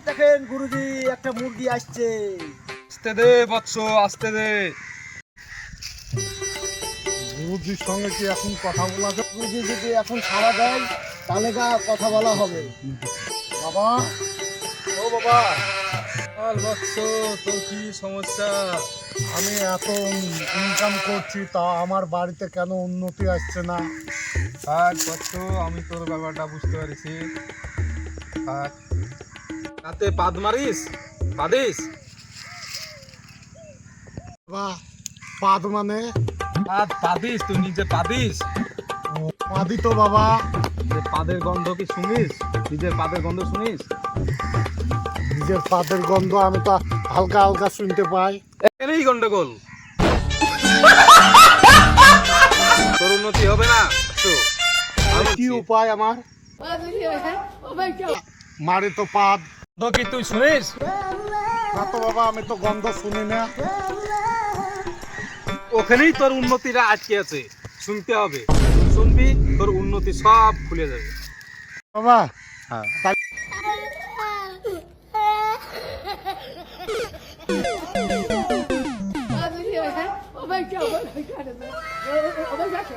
দেখেন গুরুজি, একটা মুরগি আসছে। আসতে দে বৎস, আসতে দে। গুরুজির সঙ্গে কি এখন কথা বলা যায়? গুরুজি যদি এখন সাড়া দেয় তাহলে কথা বলা হবে। বাবা, ও বাবা, বল বৎস, তোর কি সমস্যা? আমি এত ইনকাম করছি, তা আমার বাড়িতে কেন উন্নতি আসছে না? থাক বৎস, আমি তোর ব্যাপারটা বুঝতে পারছি। থাক, রাতে পাদ মারিস, পাদিস? বাবা, পাদ মানে? পাদিস, তুই নিজে পাদিস? পাদি তো বাবা। যে পাদের গন্ধ কি শুনিস? নিজের পাদের গন্ধ শুনিস? নিজের পাদের গন্ধ আমি তো হালকা হালকা শুনতে পাই। এখানেই গন্ডগোল। তোর উন্নতি হবে না বৎস। কি উপায় আমার? মারে তো পাদ। গন্ধ কি তুই শুনিস? না তো বাবা, আমি তো গন্ধ শুনি না। ওখানেই তোর উন্নতিটা আটকে আছে, শুনতে হবে। শুনবি, তোর উন্নতি সব খুলে যাবে। বাবা, হ্যাঁ, Oh my God.